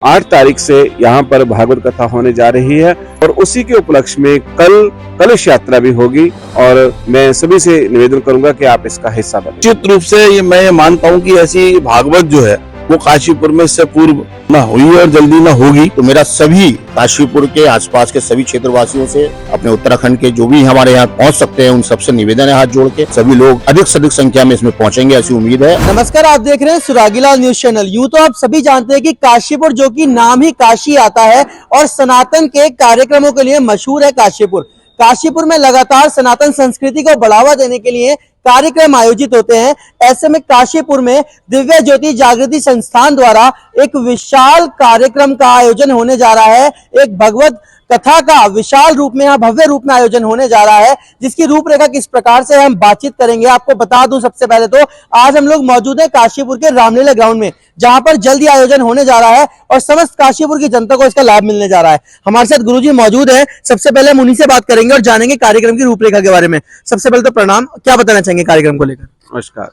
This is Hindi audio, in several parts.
8 तारीख से यहाँ पर भागवत कथा होने जा रही है और उसी के उपलक्ष्य में कल कलश यात्रा भी होगी और मैं सभी से निवेदन करूंगा कि आप इसका हिस्सा बने। निश्चित रूप से मैं ये मानता हूँ कि ऐसी भागवत जो है वो काशीपुर में इससे पूर्व न हुई और जल्दी न होगी। तो मेरा सभी काशीपुर के आसपास के सभी क्षेत्रवासियों से, अपने उत्तराखंड के जो भी हमारे यहाँ पहुँच सकते हैं, उन सबसे निवेदन है हाथ जोड़ के सभी लोग अधिक से अधिक संख्या में इसमें पहुंचेंगे, ऐसी उम्मीद है। नमस्कार, आप देख रहे हैं सुरागीलाल न्यूज चैनल। यूं तो आप सभी जानते हैं कि काशीपुर, जो कि नाम ही काशी आता है और सनातन के कार्यक्रमों के लिए मशहूर है काशीपुर। काशीपुर में लगातार सनातन संस्कृति को बढ़ावा देने के लिए कार्यक्रम आयोजित होते हैं। ऐसे में काशीपुर में दिव्य ज्योति जागृति संस्थान द्वारा एक विशाल कार्यक्रम का आयोजन होने जा रहा है। एक भगवत कथा का विशाल रूप में, यहाँ भव्य रूप में आयोजन होने जा रहा है, जिसकी रूपरेखा किस प्रकार से हम बातचीत करेंगे। आपको बता दूं, सबसे पहले तो आज हम लोग मौजूद हैं काशीपुर के रामलीला ग्राउंड में, जहां पर जल्दी आयोजन होने जा रहा है और समस्त काशीपुर की जनता को इसका लाभ मिलने जा रहा है। हमारे साथ गुरुजी मौजूद है। सबसे पहले हम उन्हीं से बात करेंगे और जानेंगे कार्यक्रम की रूपरेखा के बारे में। सबसे पहले तो प्रणाम, क्या बताना चाहेंगे कार्यक्रम को लेकर? नमस्कार।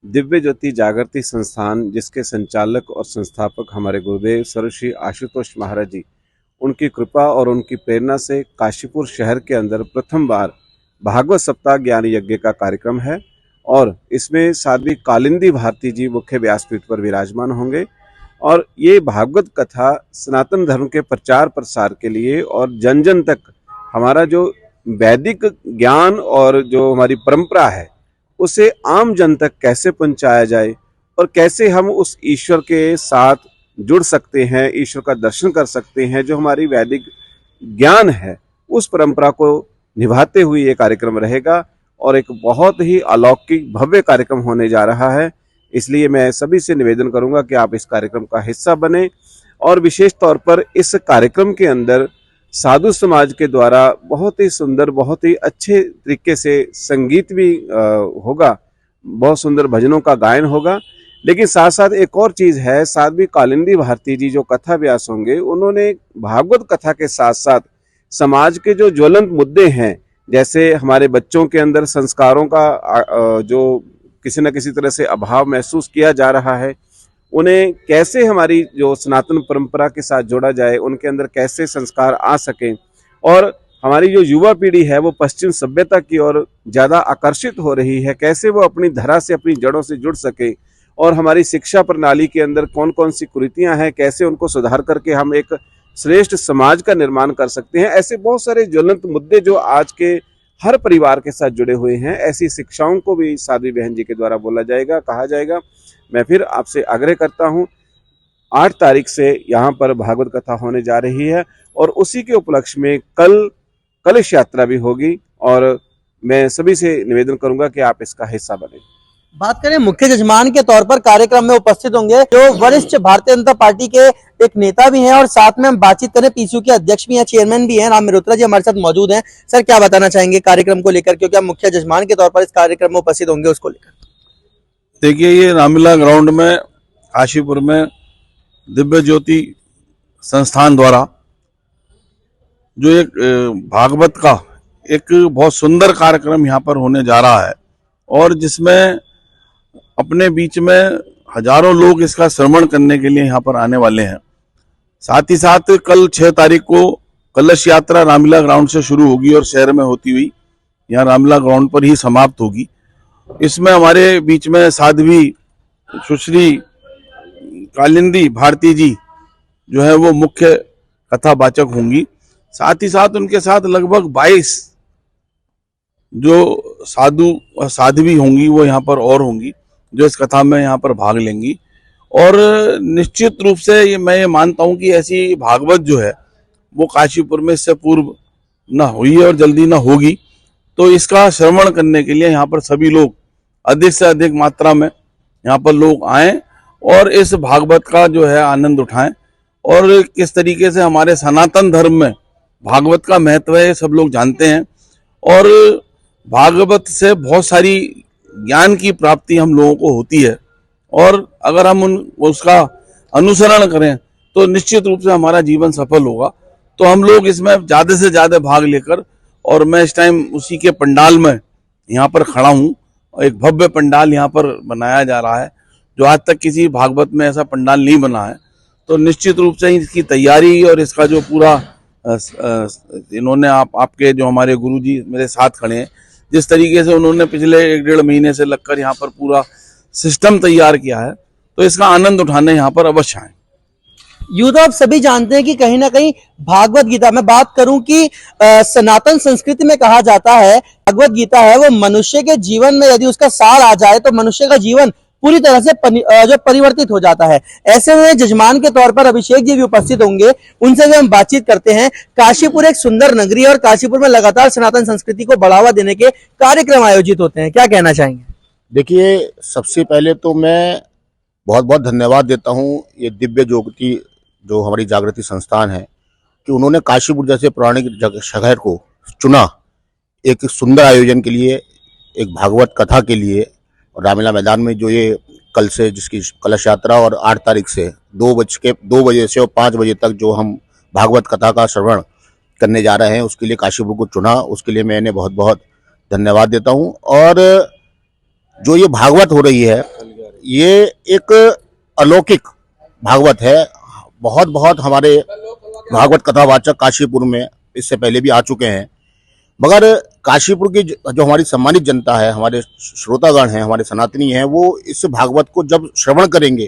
दिव्य ज्योति जागृति संस्थान, जिसके संचालक और संस्थापक हमारे गुरुदेव सर्वश्री आशुतोष महाराज जी, उनकी कृपा और उनकी प्रेरणा से काशीपुर शहर के अंदर प्रथम बार भागवत सप्ताह ज्ञान यज्ञ का कार्यक्रम है और इसमें साध्वी कालिंदी भारती जी मुख्य व्यासपीठ पर विराजमान होंगे। और ये भागवत कथा सनातन धर्म के प्रचार प्रसार के लिए और जन जन तक हमारा जो वैदिक ज्ञान और जो हमारी परंपरा है उसे आम जन तक कैसे पहुंचाया जाए और कैसे हम उस ईश्वर के साथ जुड़ सकते हैं, ईश्वर का दर्शन कर सकते हैं, जो हमारी वैदिक ज्ञान है उस परंपरा को निभाते हुए ये कार्यक्रम रहेगा और एक बहुत ही अलौकिक भव्य कार्यक्रम होने जा रहा है। इसलिए मैं सभी से निवेदन करूंगा कि आप इस कार्यक्रम का हिस्सा बने और विशेष तौर पर इस कार्यक्रम के अंदर साधु समाज के द्वारा बहुत ही सुंदर, बहुत ही अच्छे तरीके से संगीत भी होगा, बहुत सुंदर भजनों का गायन होगा। लेकिन साथ साथ एक और चीज है, साध्वी कालिंदी भारती जी जो कथा व्यास होंगे, उन्होंने भागवत कथा के साथ साथ समाज के जो ज्वलंत मुद्दे हैं, जैसे हमारे बच्चों के अंदर संस्कारों का जो किसी न किसी तरह से अभाव महसूस किया जा रहा है, उन्हें कैसे हमारी जो सनातन परंपरा के साथ जोड़ा जाए, उनके अंदर कैसे संस्कार आ सकें और हमारी जो युवा पीढ़ी है वो पश्चिम सभ्यता की ओर ज़्यादा आकर्षित हो रही है, कैसे वो अपनी धरा से, अपनी जड़ों से जुड़ सके और हमारी शिक्षा प्रणाली के अंदर कौन कौन सी कुरीतियां हैं, कैसे उनको सुधार करके हम एक श्रेष्ठ समाज का निर्माण कर सकते हैं। ऐसे बहुत सारे ज्वलंत मुद्दे जो आज के हर परिवार के साथ जुड़े हुए हैं, ऐसी शिक्षाओं को भी साध्वी बहन जी के द्वारा बोला जाएगा, कहा जाएगा। मैं फिर आपसे आग्रह करता हूं, 8 तारीख से यहाँ पर भागवत कथा होने जा रही है और उसी के उपलक्ष्य में कल कलश यात्रा भी होगी और मैं सभी से निवेदन करूंगा कि आप इसका हिस्सा बने। बात करें मुख्य जजमान के तौर पर, कार्यक्रम में उपस्थित होंगे जो वरिष्ठ भारतीय जनता पार्टी के एक नेता भी हैं और साथ में हम बातचीत करें, पीसीयू के अध्यक्ष भी हैं, चेयरमैन भी हैं, राम मल्होत्रा जी हमारे साथ मौजूद हैं। सर, क्या बताना चाहेंगे कार्यक्रम को लेकर, क्योंकि आप मुख्य जजमान के तौर पर इस कार्यक्रम में उपस्थित होंगे, उसको लेकर? देखिए, ये रामलीला ग्राउंड में काशीपुर में दिव्य ज्योति संस्थान द्वारा जो एक भागवत का एक बहुत सुंदर कार्यक्रम यहाँ पर होने जा रहा है और जिसमें अपने बीच में हजारों लोग इसका श्रवण करने के लिए यहाँ पर आने वाले हैं। साथ ही साथ कल 6 तारीख को कलश यात्रा रामलीला ग्राउंड से शुरू होगी और शहर में होती हुई यहाँ रामलीला ग्राउंड पर ही समाप्त होगी। इसमें हमारे बीच में साध्वी सुश्री कालिंदी भारती जी जो है वो मुख्य कथावाचक होंगी। साथ ही साथ उनके साथ लगभग 22 जो साधु और साध्वी होंगी वो यहाँ पर और होंगी जो इस कथा में यहाँ पर भाग लेंगी। और निश्चित रूप से मैं ये मानता हूँ कि ऐसी भागवत जो है वो काशीपुर में इससे पूर्व न हुई और जल्दी न होगी। तो इसका श्रवण करने के लिए यहाँ पर सभी लोग अधिक से अधिक मात्रा में यहाँ पर लोग आएं और इस भागवत का जो है आनंद उठाएं और किस तरीके से हमारे सनातन धर्म में भागवत का महत्व है सब लोग जानते हैं और भागवत से बहुत सारी ज्ञान की प्राप्ति हम लोगों को होती है और अगर हम उसका अनुसरण करें तो निश्चित रूप से हमारा जीवन सफल होगा। तो हम लोग इसमें ज़्यादा से ज़्यादा भाग लेकर, और मैं इस टाइम उसी के पंडाल में यहाँ पर खड़ा हूँ। एक भव्य पंडाल यहाँ पर बनाया जा रहा है जो आज तक किसी भागवत में ऐसा पंडाल नहीं बना है। तो निश्चित रूप से इसकी तैयारी और इसका जो पूरा इन्होंने आपके जो हमारे गुरुजी मेरे साथ खड़े हैं, जिस तरीके से उन्होंने पिछले 1-1.5 महीने से लगकर यहाँ पर पूरा सिस्टम तैयार किया है, तो इसका आनंद उठाने यहाँ पर अवश्य आए। यूं तो आप सभी जानते हैं कि कहीं ना कहीं भागवत गीता, मैं बात करूं कि सनातन संस्कृति में कहा जाता है भागवत गीता है वो मनुष्य के जीवन में यदि उसका सार आ जाए तो मनुष्य का जीवन पूरी तरह से जो परिवर्तित हो जाता है। ऐसे में जजमान के तौर पर अभिषेक जी भी उपस्थित होंगे, उनसे भी हम बातचीत करते हैं। काशीपुर एक सुंदर नगरी और काशीपुर में लगातार सनातन संस्कृति को बढ़ावा देने के कार्यक्रम आयोजित होते हैं, क्या कहना चाहेंगे? देखिए, सबसे पहले तो मैं बहुत बहुत धन्यवाद देता हूँ ये दिव्य ज्योति जो हमारी जागृति संस्थान है कि उन्होंने काशीपुर जैसे पौराणिक शहर को चुना एक सुंदर आयोजन के लिए, एक भागवत कथा के लिए। और रामलीला मैदान में जो ये कल से जिसकी कलश यात्रा और 8 तारीख से 2 बजे से और 5 बजे तक जो हम भागवत कथा का श्रवण करने जा रहे हैं, उसके लिए काशीपुर को चुना, उसके लिए मैंने बहुत बहुत धन्यवाद देता हूँ। और जो ये भागवत हो रही है ये एक अलौकिक भागवत है। बहुत बहुत हमारे भागवत कथावाचक काशीपुर में इससे पहले भी आ चुके हैं, मगर काशीपुर की जो हमारी सम्मानित जनता है, हमारे श्रोतागण हैं, हमारे सनातनी हैं, वो इस भागवत को जब श्रवण करेंगे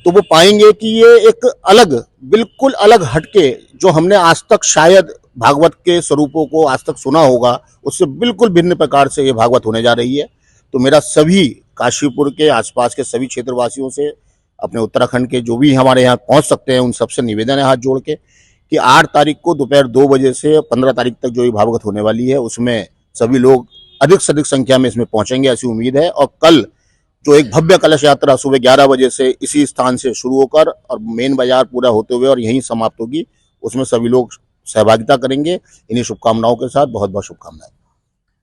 तो वो पाएंगे कि ये एक अलग, बिल्कुल अलग हटके, जो हमने आज तक शायद भागवत के स्वरूपों को आज तक सुना होगा, उससे बिल्कुल भिन्न प्रकार से ये भागवत होने जा रही है। तो मेरा सभी काशीपुर के आसपास के सभी क्षेत्रवासियों से, अपने उत्तराखंड के जो भी हमारे यहाँ पहुँच सकते हैं, उन सबसे निवेदन है हाथ जोड़ के कि 8 तारीख को दोपहर 2 बजे से 15 तारीख तक जो ये भागवत होने वाली है, उसमें सभी लोग अधिक से अधिक संख्या में इसमें पहुंचेंगे, ऐसी उम्मीद है। और कल जो एक भव्य कलश यात्रा सुबह 11 बजे से इसी स्थान से शुरू होकर और मेन बाजार पूरा होते हुए और यहीं समाप्त होगी, उसमें सभी लोग सहभागिता करेंगे। इन्हीं शुभकामनाओं के साथ बहुत बहुत शुभकामनाएं।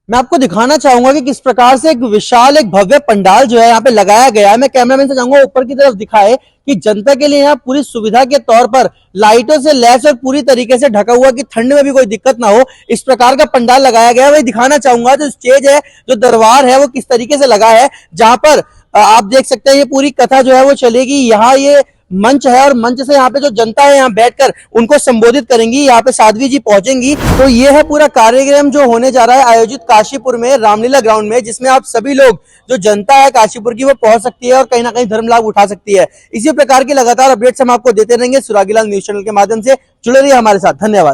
मैं आपको दिखाना चाहूंगा कि किस प्रकार से एक विशाल एक भव्य पंडाल जो है यहाँ पे लगाया गया है। मैं कैमरामैन से चाहूंगा ऊपर की तरफ दिखाए कि जनता के लिए यहाँ पूरी सुविधा के तौर पर लाइटों से लैस और पूरी तरीके से ढका हुआ कि ठंड में भी कोई दिक्कत ना हो, इस प्रकार का पंडाल लगाया गया है। वही दिखाना चाहूंगा जो स्टेज है, जो दरबार है, वो किस तरीके से लगा है, जहां पर आप देख सकते हैं ये पूरी कथा जो है वो चलेगी। यहाँ ये मंच है और मंच से यहाँ पे जो जनता है यहाँ बैठकर उनको संबोधित करेंगी। यहाँ पे साध्वी जी पहुंचेंगी। तो ये है पूरा कार्यक्रम जो होने जा रहा है आयोजित काशीपुर में रामलीला ग्राउंड में, जिसमें आप सभी लोग जो जनता है काशीपुर की वो पहुंच सकती है और कहीं ना कहीं धर्म लाभ उठा सकती है। इसी प्रकार की लगातार अपडेट्स हम आपको देते रहेंगे। सुरागीलाल न्यूज चैनल के माध्यम से जुड़े रहिए हमारे साथ। धन्यवाद।